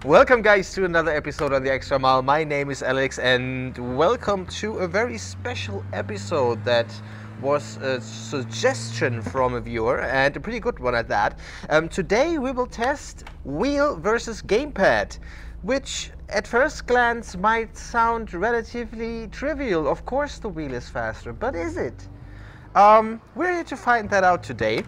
Welcome guys to another episode on the Extra Mile. My name is Alex and welcome to a very special episode that was a suggestion from a viewer, and a pretty good one at that. Today we will test wheel versus gamepad, which at first glance might sound relatively trivial. Of course the wheel is faster, but is it? We're here to find that out today.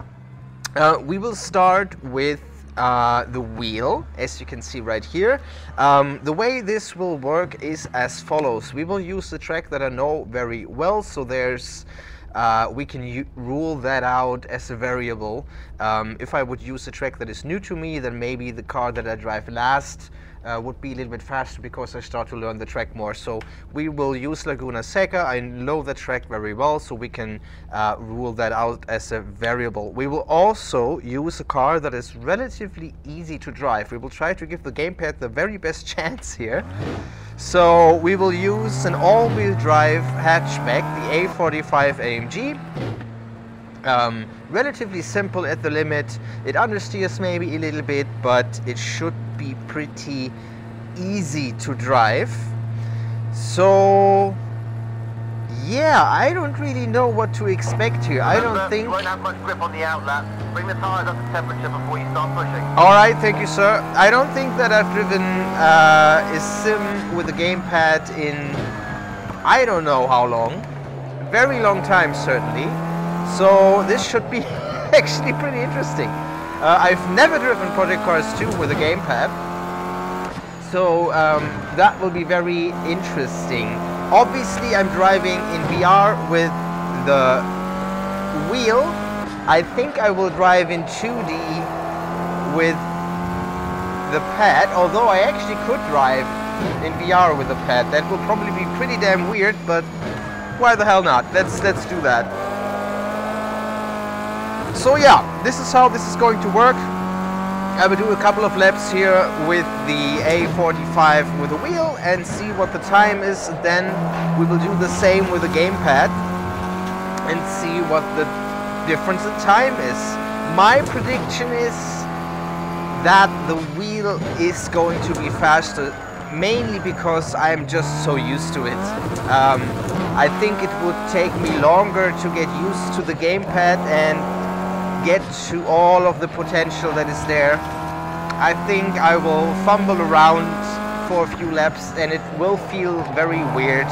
We will start with the wheel, as you can see right here. The way this will work is as follows. We will use the track that I know very well, so there's we can rule that out as a variable. If I would use a track that is new to me, then maybe the car that I drive last would be a little bit faster because I start to learn the track more. So we will use Laguna Seca. I know the track very well, so we can rule that out as a variable. We will also use a car that is relatively easy to drive. We will try to give the gamepad the very best chance here. So we will use an all-wheel drive hatchback, the A45 AMG. Relatively simple at the limit. It understeers maybe a little bit, but it should be pretty easy to drive. So yeah, I don't really know what to expect here. I don't think... You won't have much grip on the outlap. Bring the tyres up to temperature before you start pushing. Alright, thank you sir. I don't think that I've driven a sim with a gamepad in I don't know how long. Very long time certainly. So this should be actually pretty interesting. I've never driven Project Cars 2 with a gamepad, so that will be very interesting. Obviously I'm driving in VR with the wheel. I think I will drive in 2D with the pad, although I actually could drive in VR with the pad. That will probably be pretty damn weird, but why the hell not? Let's do that. So yeah, this is how this is going to work. I will do a couple of laps here with the A45 with the wheel and see what the time is. Then we will do the same with the gamepad and see what the difference in time is. My prediction is that the wheel is going to be faster, mainly because I'm just so used to it. I think it would take me longer to get used to the gamepad and get to all of the potential that is there. I think I will fumble around for a few laps and it will feel very weird,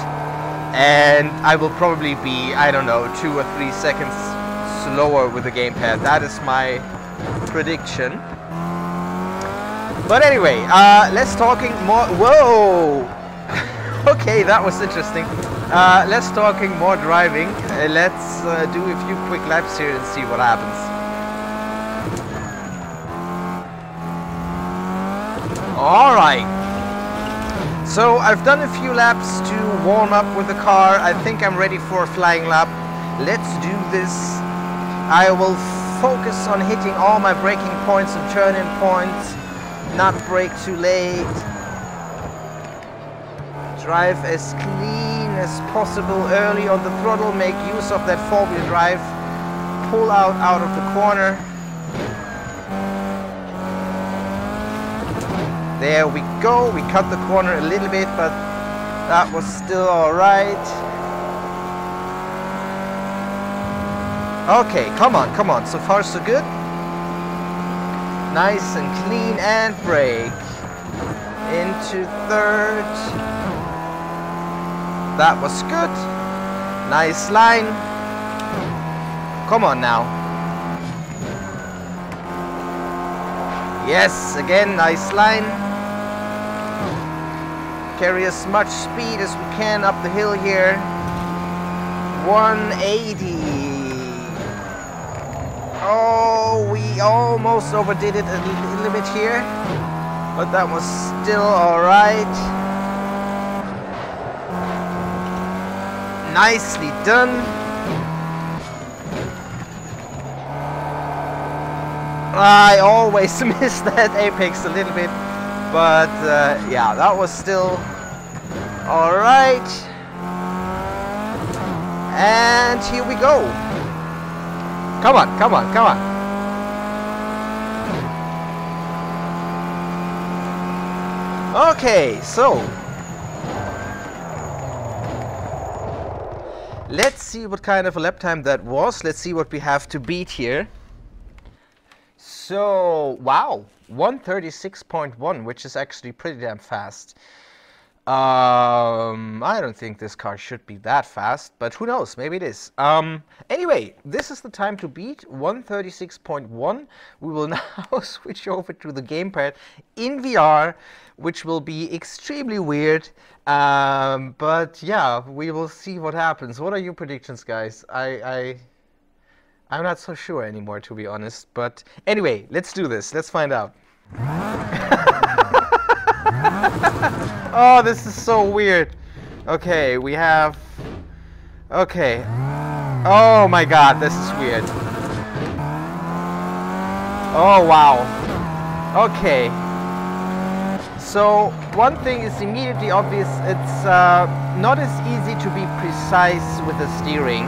and I will probably be, I don't know, 2 or 3 seconds slower with the gamepad. That is my prediction. But anyway, let's talking more. Whoa! Okay, that was interesting. Let's talking more driving. Let's do a few quick laps here and see what happens. Alright, so I've done a few laps to warm up with the car. I think I'm ready for a flying lap. Let's do this. I will focus on hitting all my braking points and turning points, not brake too late. Drive as clean as possible early on the throttle, make use of that four-wheel drive, pull out of the corner. There we go, we cut the corner a little bit, but that was still alright. Okay, come on, so far so good. Nice and clean, and brake. Into third. That was good. Nice line. Come on now. Yes, again, nice line. Carry as much speed as we can up the hill here. 180. Oh, we almost overdid it a little bit here, but that was still alright. Nicely done. I always miss that apex a little bit, but yeah, that was still alright. And here we go. Come on, come on, come on. Okay, so let's see what kind of a lap time that was. Let's see what we have to beat here. So, wow, 136.1, which is actually pretty damn fast. I don't think this car should be that fast, but who knows, maybe it is. Anyway, this is the time to beat, 136.1. We will now switch over to the gamepad in VR, which will be extremely weird. But yeah, we will see what happens. What are your predictions, guys? I'm not so sure anymore, to be honest. But anyway, let's do this. Let's find out. Oh, this is so weird. Okay, we have... Okay. Oh my god, this is weird. Oh, wow. Okay. So, one thing is immediately obvious. It's not as easy to be precise with the steering.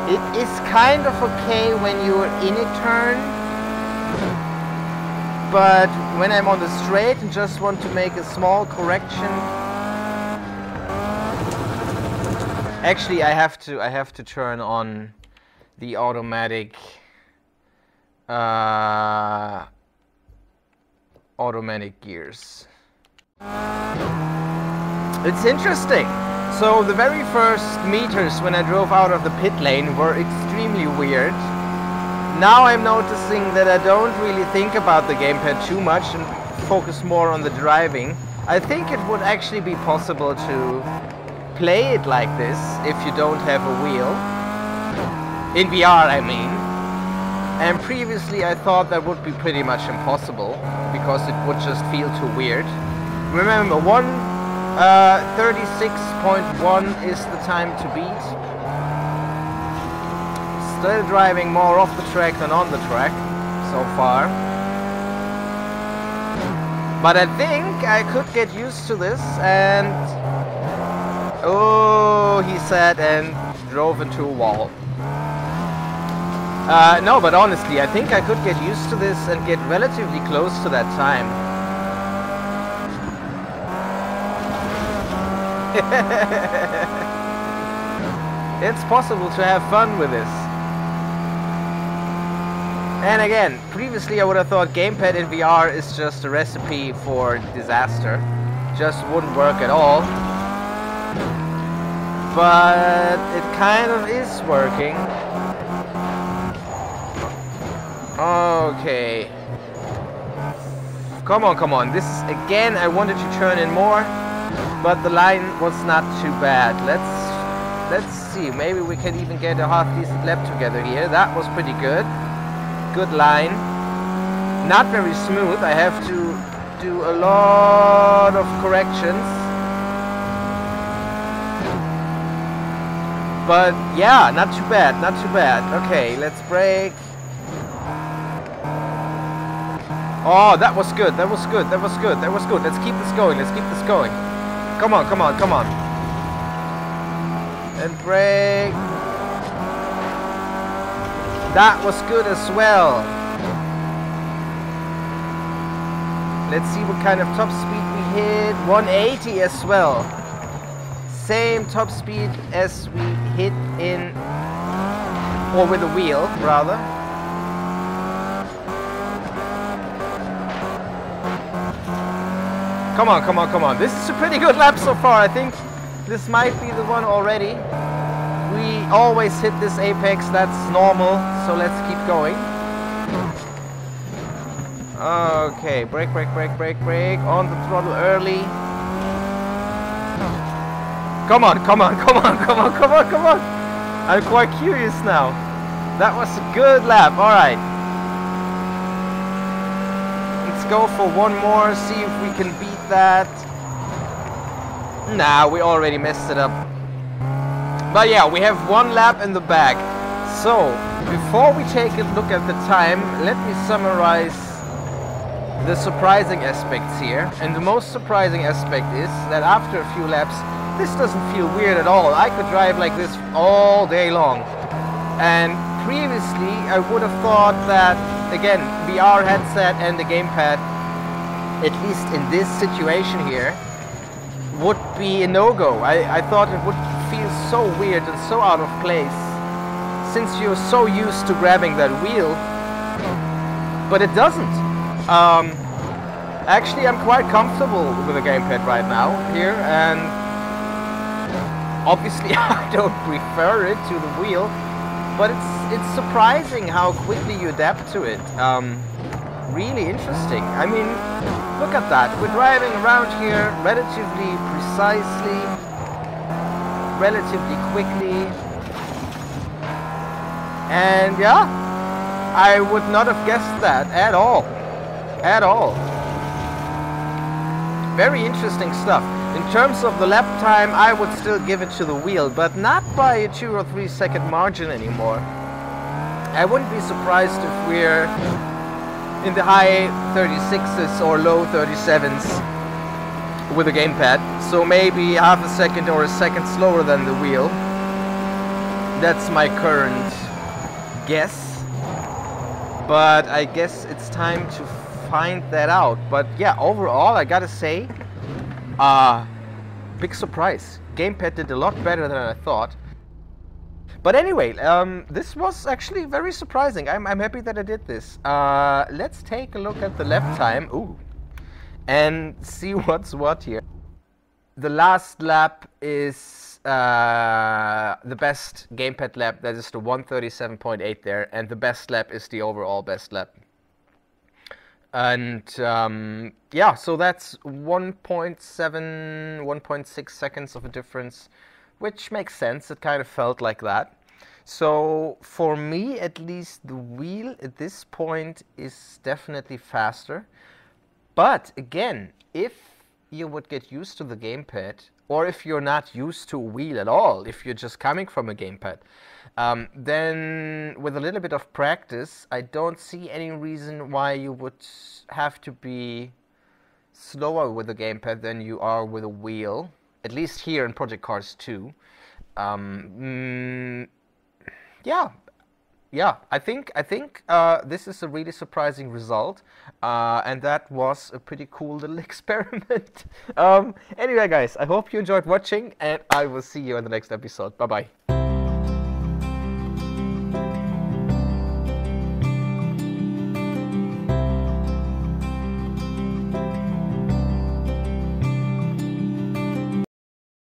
It is kind of okay when you're in a turn. But when I'm on the straight and just want to make a small correction, actually I have to turn on the automatic gears. It's interesting. So the very first meters when I drove out of the pit lane were extremely weird. Now I'm noticing that I don't really think about the gamepad too much and focus more on the driving. I think it would actually be possible to play it like this if you don't have a wheel. In VR, I mean. And previously I thought that would be pretty much impossible because it would just feel too weird. Remember, 36.1 is the time to beat. Still driving more off the track than on the track so far. But I think I could get used to this and... Oh, he said and drove into a wall. No, but honestly, I think I could get used to this and get relatively close to that time. It's possible to have fun with this. And again, previously I would have thought gamepad in VR is just a recipe for disaster. Just wouldn't work at all. But it kind of is working. Okay. Come on, come on. This is, again, I wanted to turn in more, but the line was not too bad. Let's see. Maybe we can even get a half-decent lap together here. That was pretty good. Good line. Not very smooth. I have to do a lot of corrections. But yeah, not too bad, not too bad. Okay, let's brake. Oh, that was good, that was good, that was good, that was good. Let's keep this going, let's keep this going. Come on, come on, come on. And brake. That was good as well. Let's see what kind of top speed we hit. 180 as well. Same top speed as we hit in, or with the wheel, rather. Come on, come on, come on. This is a pretty good lap so far. I think this might be the one already. We always hit this apex, that's normal, so let's keep going. Okay, brake, brake, brake, brake, brake. On the throttle early. Come on, come on, come on, come on, come on, come on. I'm quite curious now. That was a good lap, alright. Let's go for one more, see if we can beat that. Nah, we already messed it up. But yeah, we have one lap in the bag. So, before we take a look at the time, let me summarize the surprising aspects here. And the most surprising aspect is that after a few laps, this doesn't feel weird at all. I could drive like this all day long. And previously, I would have thought that again, VR headset and the gamepad, at least in this situation here, would be a no-go. I thought it would feel so weird and so out of place, since you're so used to grabbing that wheel, but it doesn't. Actually, I'm quite comfortable with the gamepad right now here, and obviously I don't prefer it to the wheel, but it's surprising how quickly you adapt to it. Really interesting. I mean, look at that. We're driving around here relatively precisely, relatively quickly, and yeah, I would not have guessed that at all. At all. Very interesting stuff. In terms of the lap time, I would still give it to the wheel, but not by a 2 or 3 second margin anymore. I wouldn't be surprised if we're in the high 36s or low 37s with a gamepad. So maybe half a second or a second slower than the wheel. That's my current guess. But I guess it's time to find that out. But yeah, overall I gotta say, big surprise. Gamepad did a lot better than I thought. But anyway, this was actually very surprising. I'm happy that I did this. Let's take a look at the lap time. Ooh, and see what's what here. The last lap is the best gamepad lap. That is the 137.8 there, and the best lap is the overall best lap. And yeah, so that's 1.7, 1.6 seconds of a difference, which makes sense. It kind of felt like that. So for me, at least, the wheel at this point is definitely faster. But again, if you would get used to the gamepad, or if you're not used to a wheel at all, if you're just coming from a gamepad, then with a little bit of practice, I don't see any reason why you would have to be slower with a gamepad than you are with a wheel. At least here in Project Cars 2. Yeah, I think this is a really surprising result, and that was a pretty cool little experiment. Anyway, guys, I hope you enjoyed watching, and I will see you in the next episode. Bye bye.